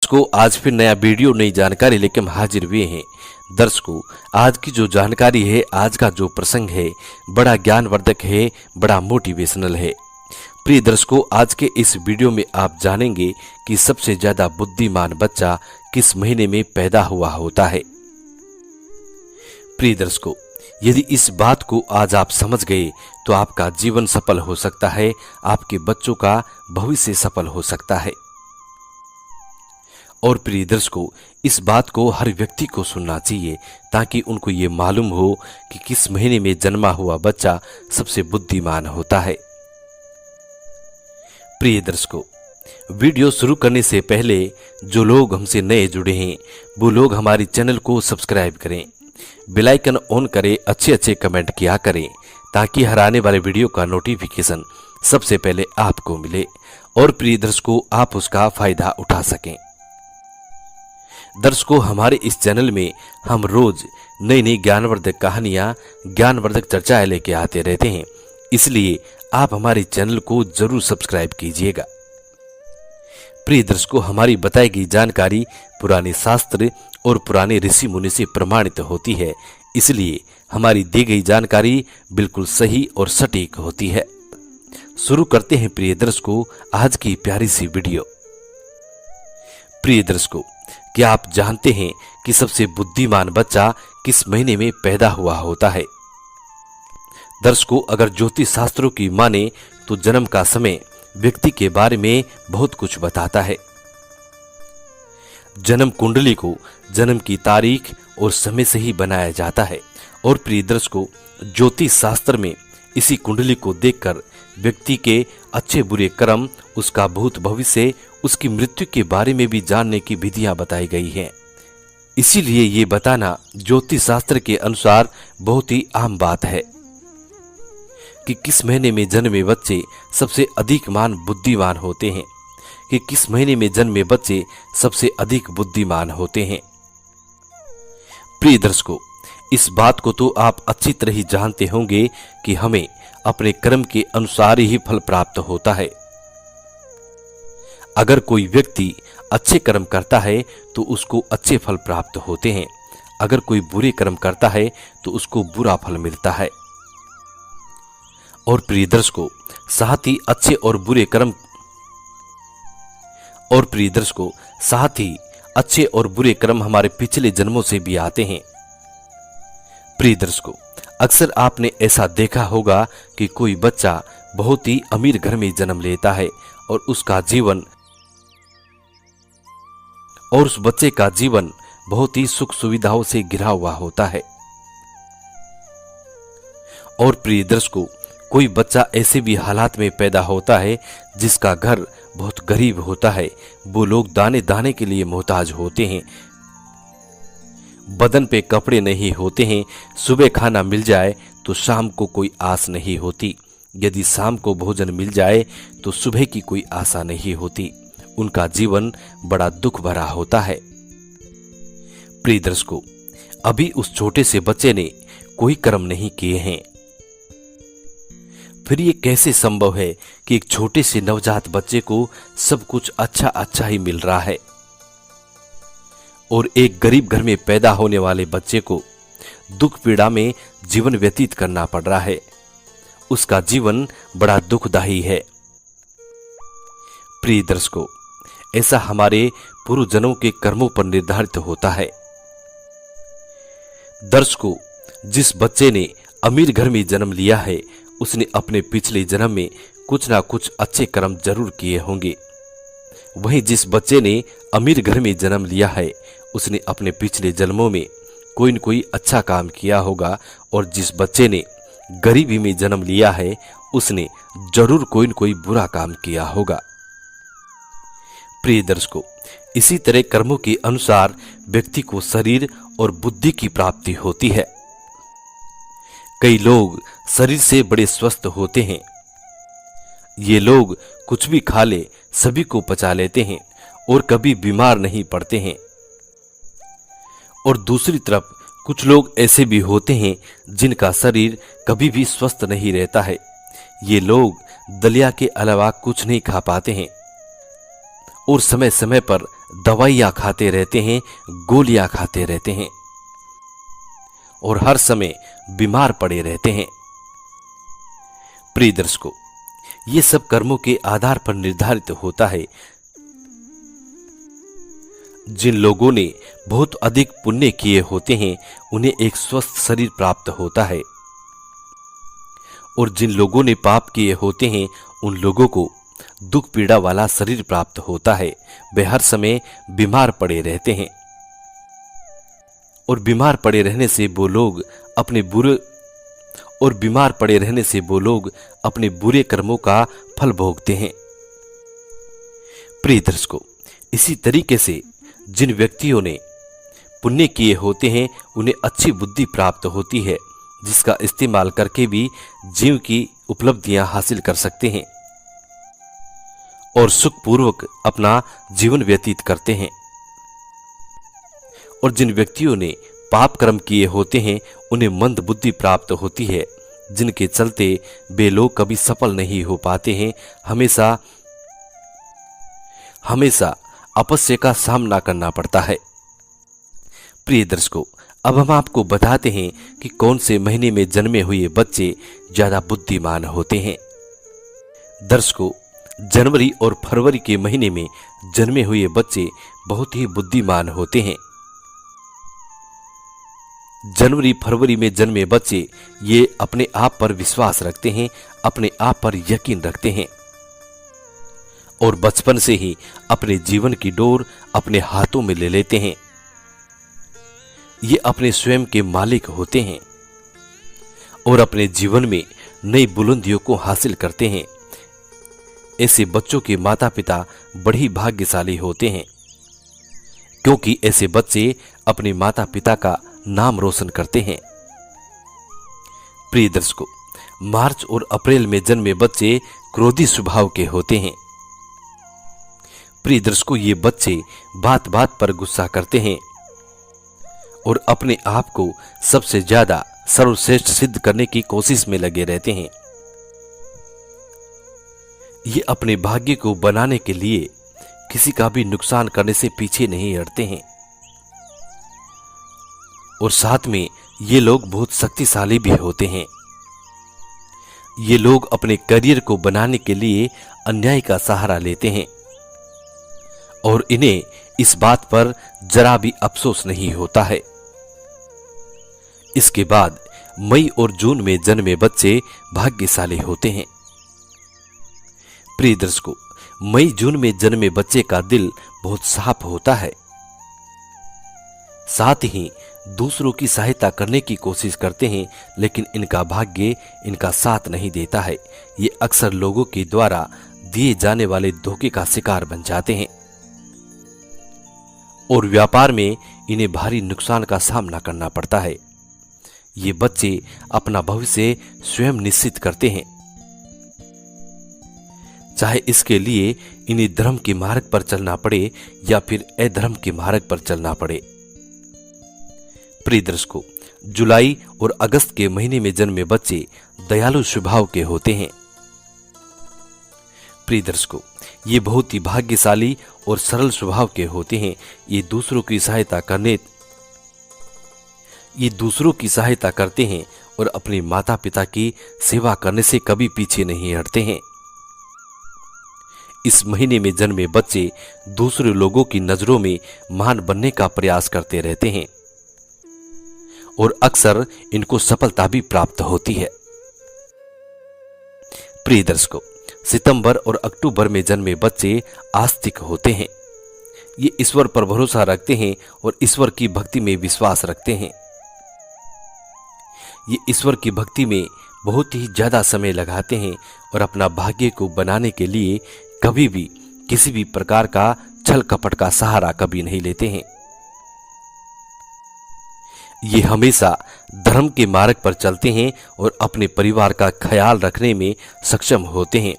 दर्शकों, आज फिर नया वीडियो नई जानकारी लेकर हम हाजिर हुए हैं। दर्शकों, आज की जो जानकारी है, आज का जो प्रसंग है, बड़ा ज्ञानवर्धक है, बड़ा मोटिवेशनल है। प्रिय दर्शकों, आज के इस वीडियो में आप जानेंगे कि सबसे ज्यादा बुद्धिमान बच्चा किस महीने में पैदा हुआ होता है। प्रिय दर्शकों, यदि इस बात को आज आप समझ गए तो आपका जीवन सफल हो सकता है, आपके बच्चों का भविष्य सफल हो सकता है। और प्रिय दर्शकों, इस बात को हर व्यक्ति को सुनना चाहिए ताकि उनको ये मालूम हो कि किस महीने में जन्मा हुआ बच्चा सबसे बुद्धिमान होता है। प्रिय दर्शकों, वीडियो शुरू करने से पहले जो लोग हमसे नए जुड़े हैं वो लोग हमारे चैनल को सब्सक्राइब करें, बेल आइकन ऑन करें, अच्छे कमेंट किया करें ताकि हर आने वाले वीडियो का नोटिफिकेशन सबसे पहले आपको मिले और प्रिय दर्शकों आप उसका फायदा उठा सकें। दर्शकों, हमारे इस चैनल में हम रोज नई नई ज्ञानवर्धक कहानियां, ज्ञानवर्धक चर्चाएं लेके आते रहते हैं, इसलिए आप हमारे चैनल को जरूर सब्सक्राइब कीजिएगा। प्रिय दर्शकों, हमारी बताई गई जानकारी पुराने शास्त्र और पुराने ऋषि मुनि से प्रमाणित होती है, इसलिए हमारी दी गई जानकारी बिल्कुल सही और सटीक होती है। शुरू करते हैं प्रिय दर्शकों आज की प्यारी सी वीडियो। प्रिय दर्शकों, क्या आप जानते हैं कि सबसे बुद्धिमान बच्चा किस महीने में पैदा हुआ होता है? दर्शकों, अगर ज्योतिष शास्त्रों की माने तो जन्म का समय व्यक्ति के बारे में बहुत कुछ बताता है। जन्म कुंडली को जन्म की तारीख और समय से ही बनाया जाता है और प्रिय दर्शकों, ज्योतिष शास्त्र में इसी कुंडली को देखकर व्यक्ति के अच्छे बुरे कर्म, उसका भूत भविष्य, उसकी मृत्यु के बारे में भी जानने की विधियां बताई गई हैं। इसीलिए ये बताना ज्योतिष शास्त्र के अनुसार बहुत ही आम बात है कि किस महीने में जन्मे बच्चे सबसे अधिक बुद्धिमान होते हैं, कि किस महीने में जन्मे बच्चे सबसे अधिक बुद्धिमान होते हैं। प्रिय दर्शकों, इस बात को तो आप अच्छी तरह ही जानते होंगे कि हमें अपने कर्म के अनुसार ही फल प्राप्त होता है। अगर कोई व्यक्ति अच्छे कर्म करता है तो उसको अच्छे फल प्राप्त होते हैं, अगर कोई बुरे कर्म करता है तो उसको बुरा फल मिलता है। और प्रिय दर्शकों, साथ ही अच्छे और बुरे कर्म हमारे पिछले जन्मों से भी आते हैं। प्रिय दर्शकों, अक्सर आपने ऐसा देखा होगा कि कोई बच्चा बहुत ही अमीर घर में जन्म लेता है और उस बच्चे का जीवन बहुत ही सुख सुविधाओं से घिरा हुआ होता है। और प्रिय दर्शकों, कोई बच्चा ऐसे भी हालात में पैदा होता है जिसका घर बहुत गरीब होता है, वो लोग दाने दाने के लिए मोहताज होते हैं, बदन पे कपड़े नहीं होते हैं, सुबह खाना मिल जाए तो शाम को कोई आस नहीं होती, यदि शाम को भोजन मिल जाए तो सुबह की कोई आशा नहीं होती। उनका जीवन बड़ा दुख भरा होता है। प्रिय दर्शकों, अभी उस छोटे से बच्चे ने कोई कर्म नहीं किए हैं, फिर ये कैसे संभव है कि एक छोटे से नवजात बच्चे को सब कुछ अच्छा ही मिल रहा है और एक गरीब घर में पैदा होने वाले बच्चे को दुख पीड़ा में जीवन व्यतीत करना पड़ रहा है। उसका जीवन बड़ा दुखदायी है। प्रिय दर्शकों, ऐसा हमारे पूर्वजन्मों के कर्मों पर निर्धारित होता है। दर्शकों, जिस बच्चे ने अमीर घर में जन्म लिया है उसने अपने पिछले जन्म में कुछ ना कुछ अच्छे कर्म जरूर किए होंगे। वहीं जिस बच्चे ने अमीर घर में जन्म लिया है उसने अपने पिछले जन्मों में कोई न कोई अच्छा काम किया होगा और जिस बच्चे ने गरीबी में जन्म लिया है उसने जरूर कोई न कोई बुरा काम किया होगा। प्रिय दर्शकों, इसी तरह कर्मों के अनुसार व्यक्ति को शरीर और बुद्धि की प्राप्ति होती है। कई लोग शरीर से बड़े स्वस्थ होते हैं, ये लोग कुछ भी खा ले सभी को पचा लेते हैं और कभी बीमार नहीं पड़ते हैं। और दूसरी तरफ कुछ लोग ऐसे भी होते हैं जिनका शरीर कभी भी स्वस्थ नहीं रहता है, ये लोग दलिया के अलावा कुछ नहीं खा पाते हैं और समय समय पर दवाइयाँ खाते रहते हैं, गोलियां खाते रहते हैं और हर समय बीमार पड़े रहते हैं। प्रिय दर्शकों, ये सब कर्मों के आधार पर निर्धारित होता है। जिन लोगों ने बहुत अधिक पुण्य किए होते हैं उन्हें एक स्वस्थ शरीर प्राप्त होता है और जिन लोगों ने पाप किए होते हैं उन लोगों को दुख पीड़ा वाला शरीर प्राप्त होता है। वे हर समय बीमार पड़े रहते हैं और बीमार पड़े रहने से वो लोग अपने बुरे कर्मों का फल भोगते हैं। प्रिय दर्शकों, इसी तरीके से जिन व्यक्तियों ने पुण्य किए होते हैं उन्हें अच्छी बुद्धि प्राप्त होती है, जिसका इस्तेमाल करके भी जीव की उपलब्धियां हासिल कर सकते हैं और सुखपूर्वक अपना जीवन व्यतीत करते हैं। और जिन व्यक्तियों ने पाप कर्म किए होते हैं उन्हें मंद बुद्धि प्राप्त होती है, जिनके चलते वे लोग कभी सफल नहीं हो पाते हैं, हमेशा अपस्य का सामना करना पड़ता है। प्रिय दर्शकों, अब हम आपको बताते हैं कि कौन से महीने में जन्मे हुए बच्चे ज्यादा बुद्धिमान होते हैं। दर्शकों, जनवरी और फरवरी के महीने में जन्मे हुए बच्चे बहुत ही बुद्धिमान होते हैं। जनवरी फरवरी में जन्मे बच्चे ये अपने आप पर विश्वास रखते हैं, अपने आप पर यकीन रखते हैं और बचपन से ही अपने जीवन की डोर अपने हाथों में ले लेते हैं। ये अपने स्वयं के मालिक होते हैं और अपने जीवन में नई बुलंदियों को हासिल करते हैं। ऐसे बच्चों के माता पिता बड़ी भाग्यशाली होते हैं, क्योंकि ऐसे बच्चे अपने माता पिता का नाम रोशन करते हैं। प्रिय दर्शकों, मार्च और अप्रैल में जन्मे बच्चे क्रोधी स्वभाव के होते हैं। प्रिय दर्शकों, ये बच्चे बात बात पर गुस्सा करते हैं और अपने आप को सबसे ज्यादा सर्वश्रेष्ठ सिद्ध करने की कोशिश में लगे रहते हैं। ये अपने भाग्य को बनाने के लिए किसी का भी नुकसान करने से पीछे नहीं हटते हैं और साथ में ये लोग बहुत शक्तिशाली भी होते हैं। ये लोग अपने करियर को बनाने के लिए अन्याय का सहारा लेते हैं और इन्हें इस बात पर जरा भी अफसोस नहीं होता है। इसके बाद मई और जून में जन्मे बच्चे भाग्यशाली होते हैं। प्रिय दर्शकों, मई जून में जन्मे बच्चे का दिल बहुत साफ होता है, साथ ही दूसरों की सहायता करने की कोशिश करते हैं, लेकिन इनका भाग्य इनका साथ नहीं देता है। ये अक्सर लोगों के द्वारा दिए जाने वाले धोखे का शिकार बन जाते हैं और व्यापार में इन्हें भारी नुकसान का सामना करना पड़ता है। ये बच्चे अपना भविष्य स्वयं निश्चित करते हैं, चाहे इसके लिए इन्हें धर्म के मार्ग पर चलना पड़े या फिर अधर्म के मार्ग पर चलना पड़े। प्रिय दर्शकों, जुलाई और अगस्त के महीने में जन्मे बच्चे दयालु स्वभाव के होते हैं। प्रिय दर्शकों, ये बहुत ही भाग्यशाली और सरल स्वभाव के होते हैं। ये दूसरों की सहायता करते हैं और अपने माता पिता की सेवा करने से कभी पीछे नहीं हटते हैं। इस महीने में जन्मे बच्चे दूसरे लोगों की नजरों में महान बनने का प्रयास करते रहते हैं और अक्सर इनको सफलता भी प्राप्त होती है। प्रिय दर्शकों, सितंबर और अक्टूबर में जन्मे बच्चे आस्तिक होते हैं। ये ईश्वर पर भरोसा रखते हैं और ईश्वर की भक्ति में विश्वास रखते हैं। ये ईश्वर की भक्ति में बहुत ही ज्यादा समय लगाते हैं और अपना भाग्य को बनाने के लिए कभी भी किसी भी प्रकार का छल कपट का सहारा कभी नहीं लेते हैं। ये हमेशा धर्म के मार्ग पर चलते हैं और अपने परिवार का ख्याल रखने में सक्षम होते हैं।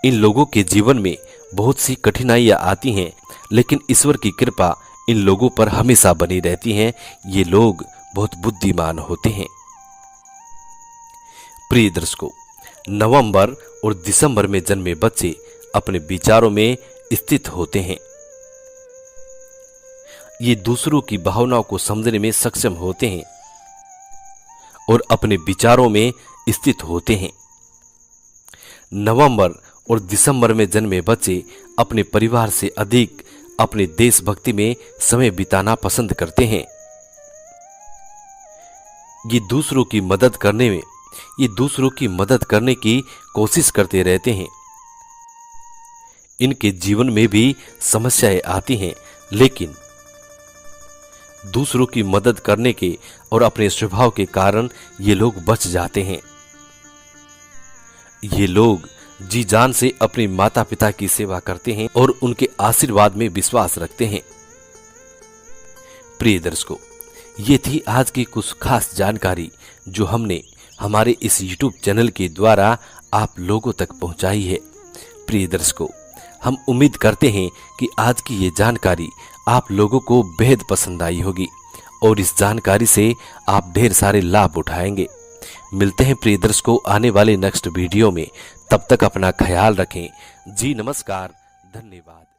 इन लोगों के जीवन में बहुत सी कठिनाइयां आती हैं, लेकिन ईश्वर की कृपा इन लोगों पर हमेशा बनी रहती है। ये लोग बहुत बुद्धिमान होते हैं। प्रिय दर्शकों, नवंबर और दिसंबर में जन्मे बच्चे अपने विचारों में स्थित होते हैं। ये दूसरों की भावनाओं को समझने में सक्षम होते हैं और अपने विचारों में स्थित होते हैं। नवंबर और दिसंबर में जन्मे बच्चे अपने परिवार से अधिक अपने देशभक्ति में समय बिताना पसंद करते हैं। ये दूसरों की मदद करने की कोशिश करते रहते हैं। इनके जीवन में भी समस्याएं आती हैं, लेकिन दूसरों की मदद करने के और अपने स्वभाव के कारण ये लोग बच जाते हैं। ये लोग जी जान से अपने माता पिता की सेवा करते हैं और उनके आशीर्वाद में विश्वास रखते हैं। प्रिय दर्शकों, ये थी आज की कुछ खास जानकारी जो हमने हमारे इस YouTube चैनल के द्वारा आप लोगों तक पहुंचाई है। प्रिय दर्शकों, हम उम्मीद करते हैं कि आज की ये जानकारी आप लोगों को बेहद पसंद आई होगी और इस जानकारी से आप ढेर सारे लाभ उठाएंगे। मिलते हैं प्रिय दर्शकों आने वाले नेक्स्ट वीडियो में। तब तक अपना ख्याल रखें। जी नमस्कार, धन्यवाद।